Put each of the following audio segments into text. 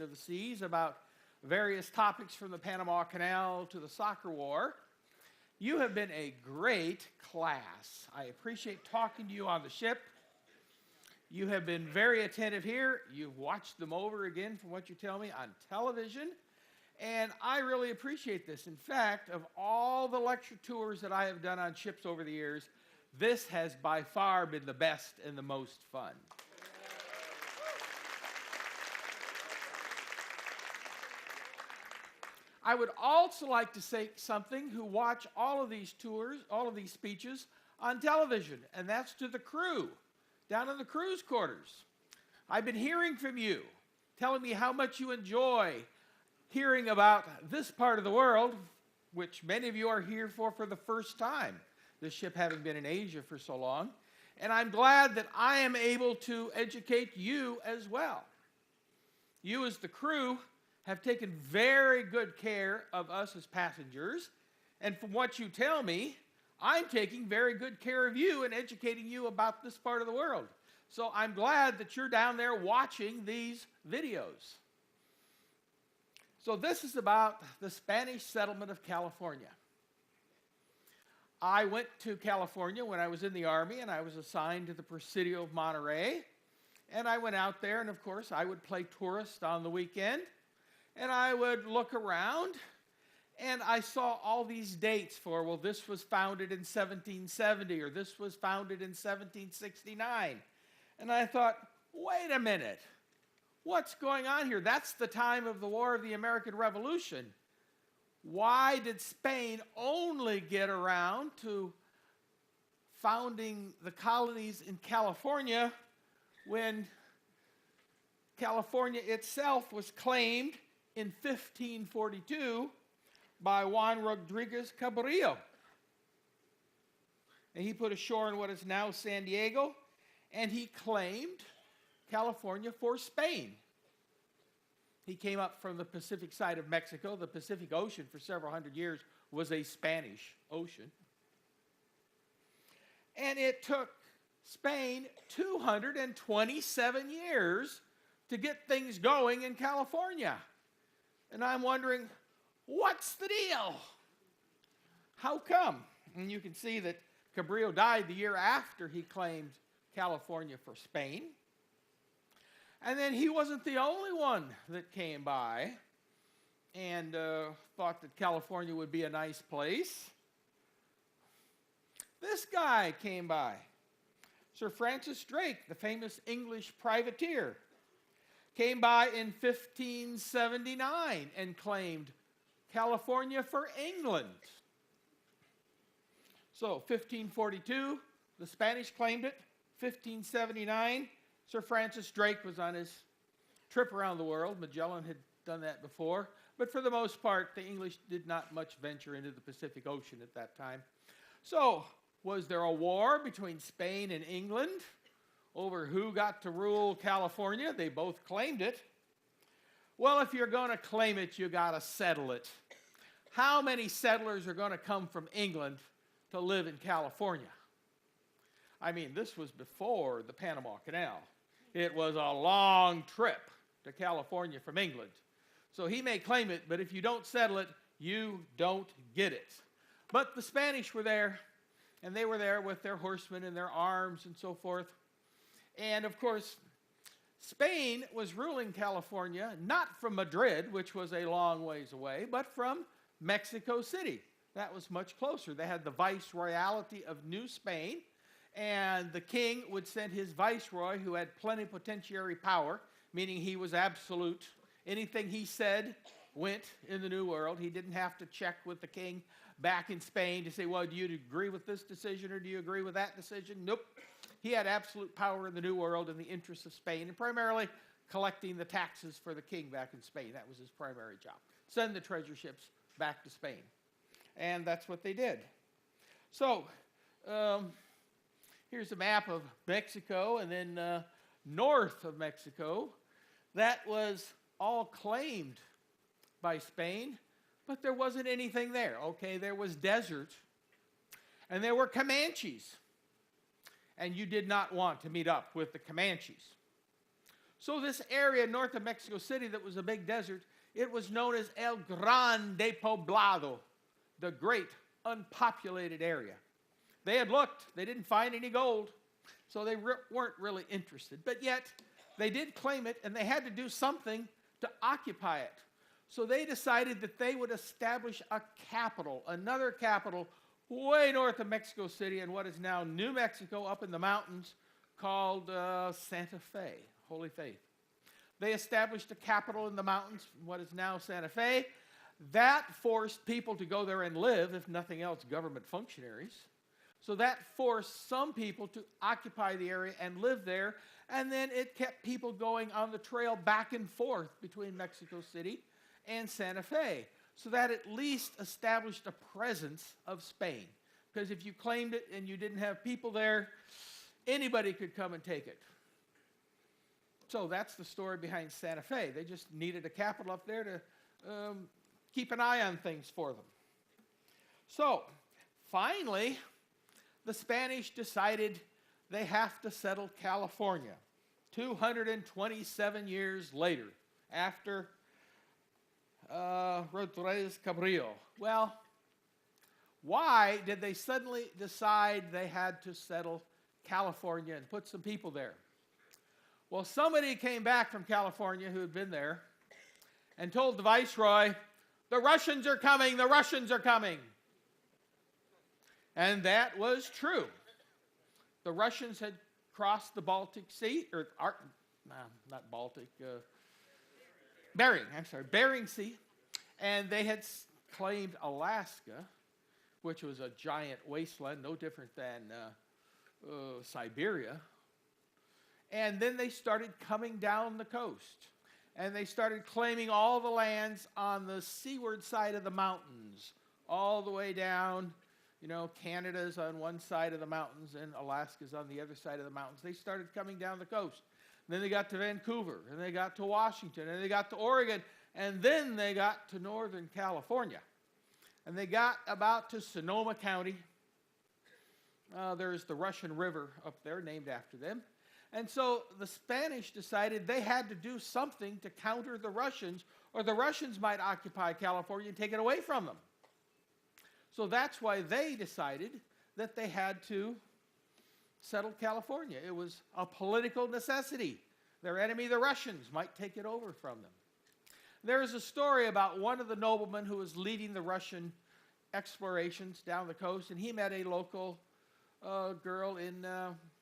navigation of the seas about various topics from the Panama Canal to the soccer war. You have been a great class. I appreciate talking to you on the ship. You have been very attentive here. You've watched them over again from what you tell me on television. And I really appreciate this. In fact, of all the lecture tours that I have done on ships over the years, this has by far been the best and the most fun. I would also like to say something who watch all of these tours, all of these speeches on television, and that's to the crew down in the crew's quarters. I've been hearing from you, telling me how much you enjoy hearing about this part of the world, which many of you are here for the first time, this ship having been in Asia for so long. And I'm glad that I am able to educate you as well. You as the crew have taken very good care of us as passengers. And from what you tell me, I'm taking very good care of you and educating you about this part of the world. So I'm glad that you're down there watching these videos. So this is about the Spanish settlement of California. I went to California when I was in the Army, and I was assigned to the Presidio of Monterey. And I went out there, and of course, I would play tourist on the weekend. And I would look around, and I saw all these dates for, well, this was founded in 1770, or this was founded in 1769. And I thought, wait a minute. What's going on here? That's the time of the War of the American Revolution. Why did Spain only get around to founding the colonies in California when California itself was claimed in 1542 by Juan Rodriguez Cabrillo? And he put ashore in what is now San Diego, and he claimed California for Spain. He came up from the Pacific side of Mexico. The Pacific Ocean for several hundred years was a Spanish ocean. And it took Spain 227 years to get things going in California. And I'm wondering, what's the deal? How come? And you can see that Cabrillo died the year after he claimed California for Spain. And then he wasn't the only one that came by and thought that California would be a nice place. This guy came by, Sir Francis Drake, the famous English privateer, came by in 1579 and claimed California for England. So 1542, the Spanish claimed it. 1579, Sir Francis Drake was on his trip around the world. Magellan had done that before. But for the most part, the English did not much venture into the Pacific Ocean at that time. So, was there a war between Spain and England over who got to rule California? They both claimed it. Well, if you're going to claim it, you got to settle it. How many settlers are going to come from England to live in California? I mean, this was before the Panama Canal. It was a long trip to California from England. So he may claim it, but if you don't settle it, you don't get it. But the Spanish were there, and they were there with their horsemen and their arms and so forth. And of course, Spain was ruling California not from Madrid, which was a long ways away, but from Mexico City. That was much closer. They had the Viceroyalty of New Spain, and the king would send his viceroy, who had plenipotentiary power, meaning he was absolute. Anything he said went in the New World. He didn't have to check with the king back in Spain to say, well, do you agree with this decision or do you agree with that decision? Nope. He had absolute power in the New World in the interests of Spain, and primarily collecting the taxes for the king back in Spain. That was his primary job. Send the treasure ships back to Spain. And that's what they did. So, here's a map of Mexico, and then north of Mexico, that was all claimed by Spain, but there wasn't anything there. Okay, there was desert, and there were Comanches, and you did not want to meet up with the Comanches. So this area north of Mexico City that was a big desert, it was known as El Gran Poblado, the great unpopulated area. They had looked, they didn't find any gold, so they weren't really interested. But yet, they did claim it, and they had to do something to occupy it. So they decided that they would establish a capital, another capital, way north of Mexico City in what is now New Mexico, up in the mountains, called Santa Fe, Holy Faith. They established a capital in the mountains, what is now Santa Fe. That forced people to go there and live, if nothing else, government functionaries. So that forced some people to occupy the area and live there, and then it kept people going on the trail back and forth between Mexico City and Santa Fe. So that at least established a presence of Spain. Because if you claimed it and you didn't have people there, anybody could come and take it. So that's the story behind Santa Fe. They just needed a capital up there to keep an eye on things for them. So finally, the Spanish decided they have to settle California 227 years later, after Rodriguez Cabrillo. Well, why did they suddenly decide they had to settle California and put some people there? Well, somebody came back from California who had been there and told the viceroy, "The Russians are coming, the Russians are coming." And that was true. The Russians had crossed the Baltic Sea, Bering Sea, and they had claimed Alaska, which was a giant wasteland, no different than Siberia. And then they started coming down the coast, and they started claiming all the lands on the seaward side of the mountains, all the way down. You know, Canada's on one side of the mountains and Alaska's on the other side of the mountains. They started coming down the coast. And then they got to Vancouver, and they got to Washington, and they got to Oregon, and then they got to Northern California. And they got about to Sonoma County. There's the Russian River up there named after them. And so the Spanish decided they had to do something to counter the Russians, or the Russians might occupy California and take it away from them. So that's why they decided that they had to settle California. It was a political necessity. Their enemy, the Russians, might take it over from them. There is a story about one of the noblemen who was leading the Russian explorations down the coast, and he met a local girl in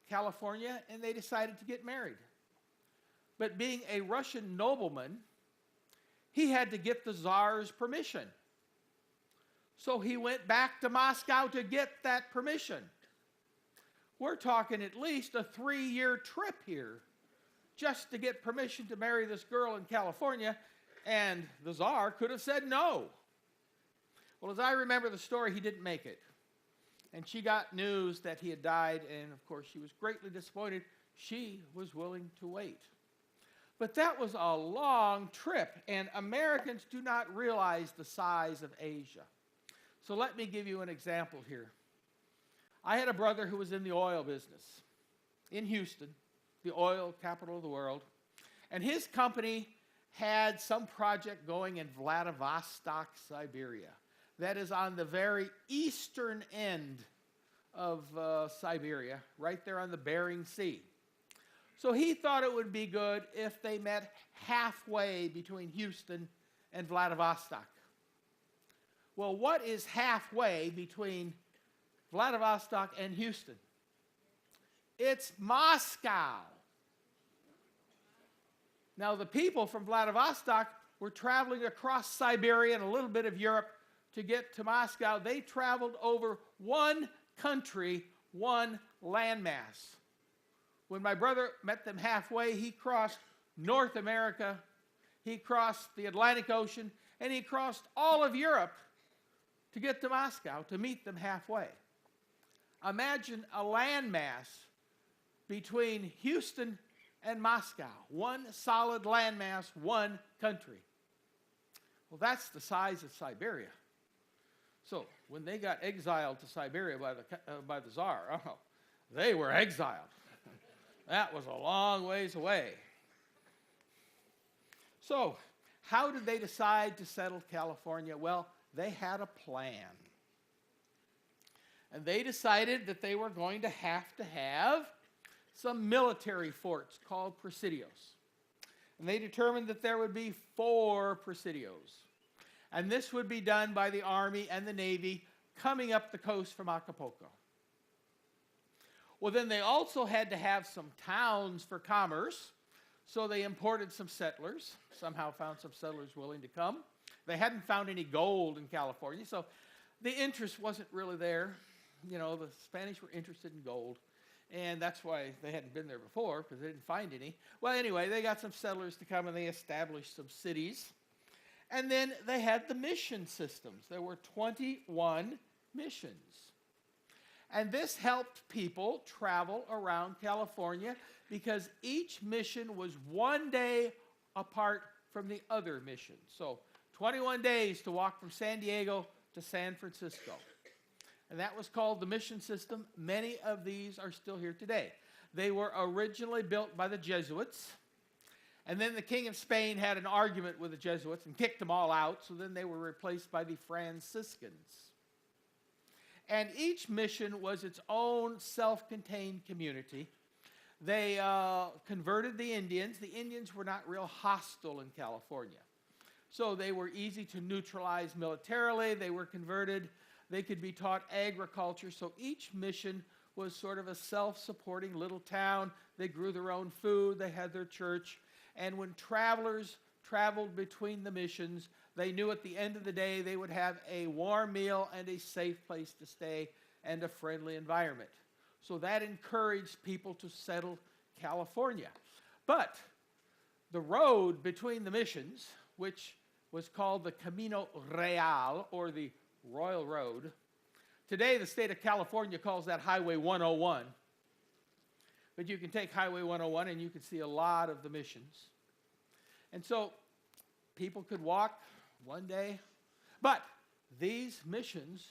California, and they decided to get married. But being a Russian nobleman, he had to get the Tsar's permission. So he went back to Moscow to get that permission. We're talking at least a 3-year trip here just to get permission to marry this girl in California, and the Tsar could have said no. Well, as I remember the story, he didn't make it. And she got news that he had died, and of course she was greatly disappointed. She was willing to wait. But that was a long trip, and Americans do not realize the size of Asia. So let me give you an example here. I had a brother who was in the oil business in Houston, the oil capital of the world, and his company had some project going in Vladivostok, Siberia. That is on the very eastern end of Siberia, right there on the Bering Sea. So he thought it would be good if they met halfway between Houston and Vladivostok. Well, what is halfway between Vladivostok and Houston? It's Moscow. Now, the people from Vladivostok were traveling across Siberia and a little bit of Europe to get to Moscow. They traveled over one country, one landmass. When my brother met them halfway, he crossed North America, he crossed the Atlantic Ocean, and he crossed all of Europe to get to Moscow, to meet them halfway. Imagine a landmass between Houston and Moscow. One solid landmass, one country. Well, that's the size of Siberia. So when they got exiled to Siberia by the Tsar, they were exiled. That was a long ways away. So, how did they decide to settle California? Well, they had a plan. And they decided that they were going to have some military forts called presidios. And they determined that there would be 4 presidios. And this would be done by the Army and the Navy coming up the coast from Acapulco. Well, then they also had to have some towns for commerce, so they imported some settlers, somehow found some settlers willing to come. They hadn't found any gold in California, so the interest wasn't really there. You know, the Spanish were interested in gold, and that's why they hadn't been there before, because they didn't find any. Well, anyway, they got some settlers to come, and they established some cities. And then they had the mission systems. There were 21 missions. And this helped people travel around California because each mission was 1 day apart from the other mission. So 21 days to walk from San Diego to San Francisco. And that was called the mission system. Many of these are still here today. They were originally built by the Jesuits. And then the King of Spain had an argument with the Jesuits and kicked them all out. So then they were replaced by the Franciscans. And each mission was its own self-contained community. They converted the Indians. The Indians were not real hostile in California. So they were easy to neutralize militarily. They were converted. They could be taught agriculture. So each mission was sort of a self-supporting little town. They grew their own food. They had their church. And when travelers traveled between the missions, they knew at the end of the day they would have a warm meal and a safe place to stay and a friendly environment. So that encouraged people to settle California. But the road between the missions, which was called the Camino Real, or the Royal Road, today the state of California calls that Highway 101. But you can take Highway 101 and you can see a lot of the missions. And so people could walk 1 day. But these missions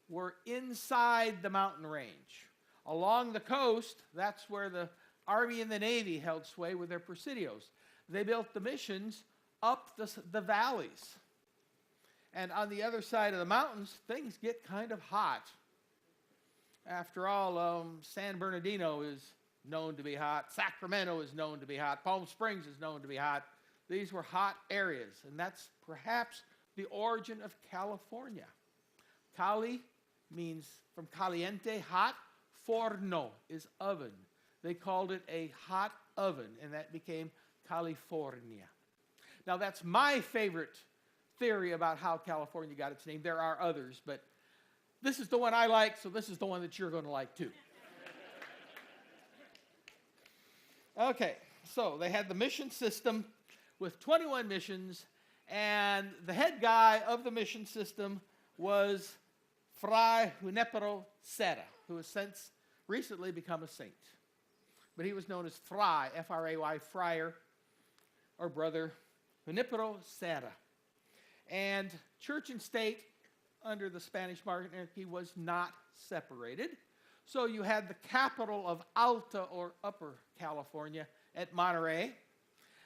were inside the mountain range. Along the coast, that's where the Army and the Navy held sway with their presidios. They built the missions up the valleys. And on the other side of the mountains, things get kind of hot. After all, San Bernardino is known to be hot. Sacramento is known to be hot. Palm Springs is known to be hot. These were hot areas, and that's perhaps the origin of California. Cali means from caliente, hot. Forno is oven. They called it a hot oven, and that became California. Now, that's my favorite theory about how California got its name. There are others, but this is the one I like, so this is the one that you're going to like too. Okay, so they had the mission system with 21 missions, and the head guy of the mission system was Fray Junipero Serra, who has since recently become a saint. But he was known as Fray, F-R-A-Y, friar, or brother, Junipero Serra. And church and state under the Spanish monarchy was not separated. So you had the capital of Alta, or Upper California, at Monterey.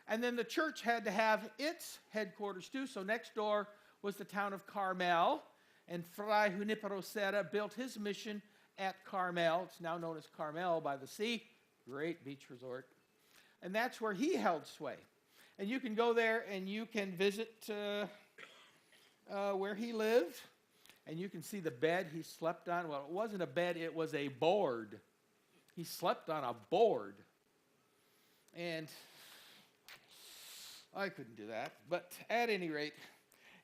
And then the church had to have its headquarters too. So next door was the town of Carmel. And Fray Junipero Serra built his mission at Carmel. It's now known as Carmel by the Sea. Great beach resort. And that's where he held sway. And you can go there and you can visit where he lived. And you can see the bed he slept on. Well, it wasn't a bed, it was a board. He slept on a board. And I couldn't do that. But at any rate,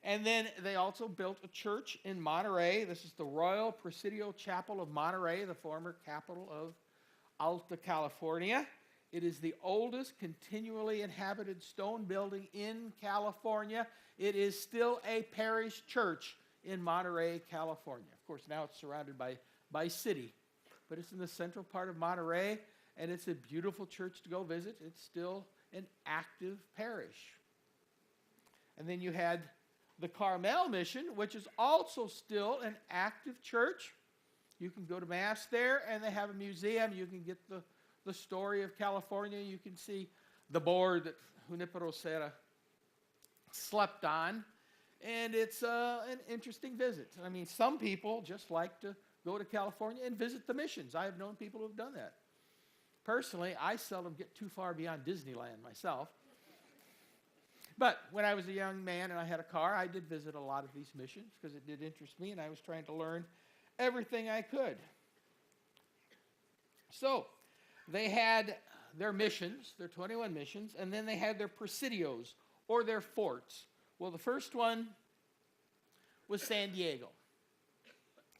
and then they also built a church in Monterey. This is the Royal Presidio Chapel of Monterey, the former capital of Alta California. It is the oldest continually inhabited stone building in California. It is still a parish church in Monterey, California. Of course, now it's surrounded by city, but it's in the central part of Monterey, and it's a beautiful church to go visit. It's still an active parish. And then you had the Carmel Mission, which is also still an active church. You can go to Mass there, and they have a museum. You can get the story of California. You can see the board that Junipero Serra slept on, and it's an interesting visit. I mean, some people just like to go to California and visit the missions. I have known people who have done that. Personally, I seldom get too far beyond Disneyland myself. But when I was a young man and I had a car, I did visit a lot of these missions because it did interest me, and I was trying to learn everything I could. So they had their missions, their 21 missions, and then they had their presidios, or their forts. Well, the first one was San Diego.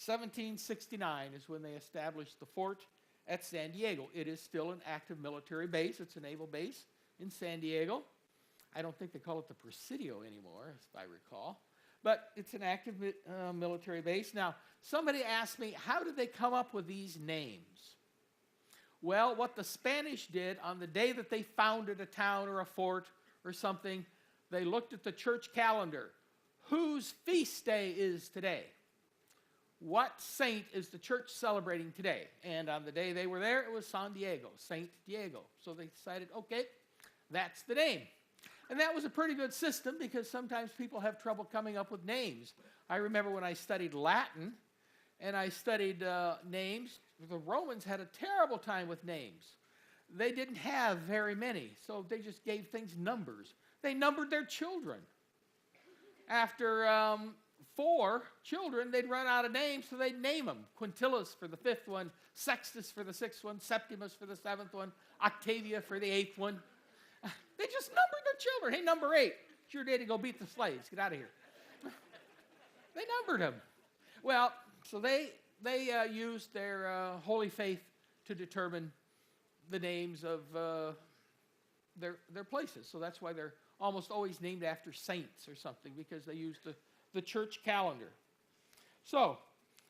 1769 is when they established the fort at San Diego. It is still an active military base. It's a naval base in San Diego. I don't think they call it the Presidio anymore, if I recall. But it's an active military base. Now, somebody asked me, how did they come up with these names? Well, what the Spanish did on the day that they founded a town or a fort or something, they looked at the church calendar. Whose feast day is today? What saint is the church celebrating today? And on the day they were there, it was San Diego, Saint Diego. So they decided, okay, that's the name. And that was a pretty good system because sometimes people have trouble coming up with names. I remember when I studied Latin and I studied names, the Romans had a terrible time with names. They didn't have very many, so they just gave things numbers. They numbered their children. After 4 children, they'd run out of names, so they'd name them. Quintillus for the 5th one, Sextus for the 6th one, Septimus for the 7th one, Octavia for the 8th one. They just numbered their children. Hey, number 8, it's your day to go beat the slaves. Get out of here. They numbered them. Well, so they used their holy faith to determine the names of their places. So that's why they're almost always named after saints or something, because they used the church calendar. So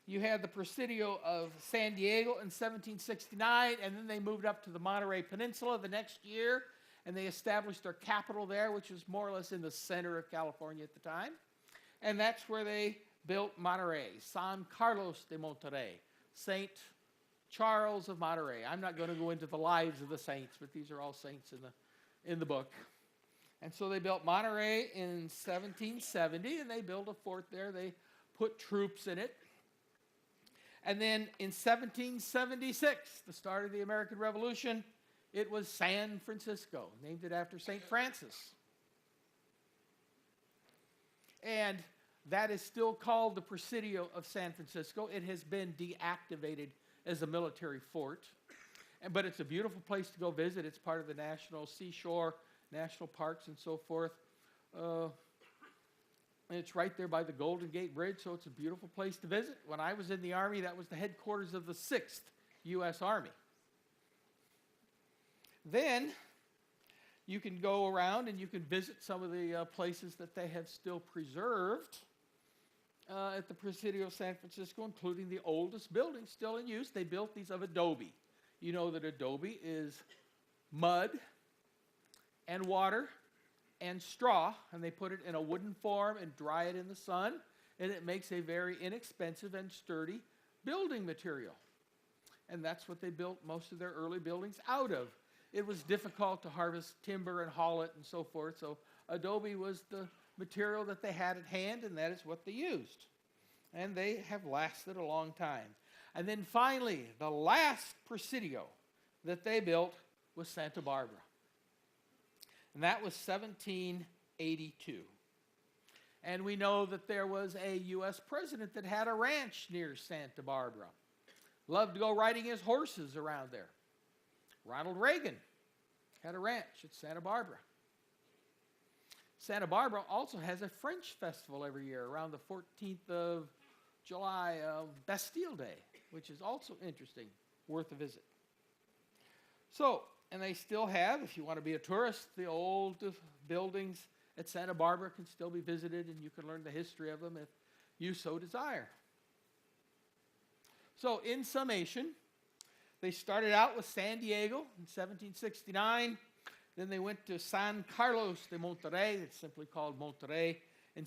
you had the Presidio of San Diego in 1769, and then they moved up to the Monterey Peninsula the next year, and they established their capital there, which was more or less in the center of California at the time. And that's where they built Monterey, San Carlos de Monterey, St. Charles of Monterey. I'm not going to go into the lives of the saints, but these are all saints in the book. And so they built Monterey in 1770, and they built a fort there. They put troops in it. And then in 1776, the start of the American Revolution, it was San Francisco, named it after St. Francis. And that is still called the Presidio of San Francisco. It has been deactivated as a military fort. But it's a beautiful place to go visit. It's part of the National Seashore, National Parks, and so forth. And it's right there by the Golden Gate Bridge, so it's a beautiful place to visit. When I was in the Army, that was the headquarters of the 6th U.S. Army. Then you can go around and you can visit some of the places that they have still preserved at the Presidio of San Francisco, including the oldest building still in use. They built these of adobe. You know that adobe is mud and water and straw, and they put it in a wooden form and dry it in the sun, and it makes a very inexpensive and sturdy building material. And that's what they built most of their early buildings out of. It was difficult to harvest timber and haul it and so forth, so adobe was the material that they had at hand, and that is what they used. And they have lasted a long time. And then finally, the last Presidio that they built was Santa Barbara. And that was 1782. And we know that there was a U.S. president that had a ranch near Santa Barbara. Loved to go riding his horses around there. Ronald Reagan had a ranch at Santa Barbara. Santa Barbara also has a French festival every year around the 14th of July, Bastille Day, which is also interesting, worth a visit. So, and they still have, if you want to be a tourist, the old buildings at Santa Barbara can still be visited, and you can learn the history of them if you so desire. So, in summation, they started out with San Diego in 1769. Then they went to San Carlos de Monterey. It's simply called Monterey in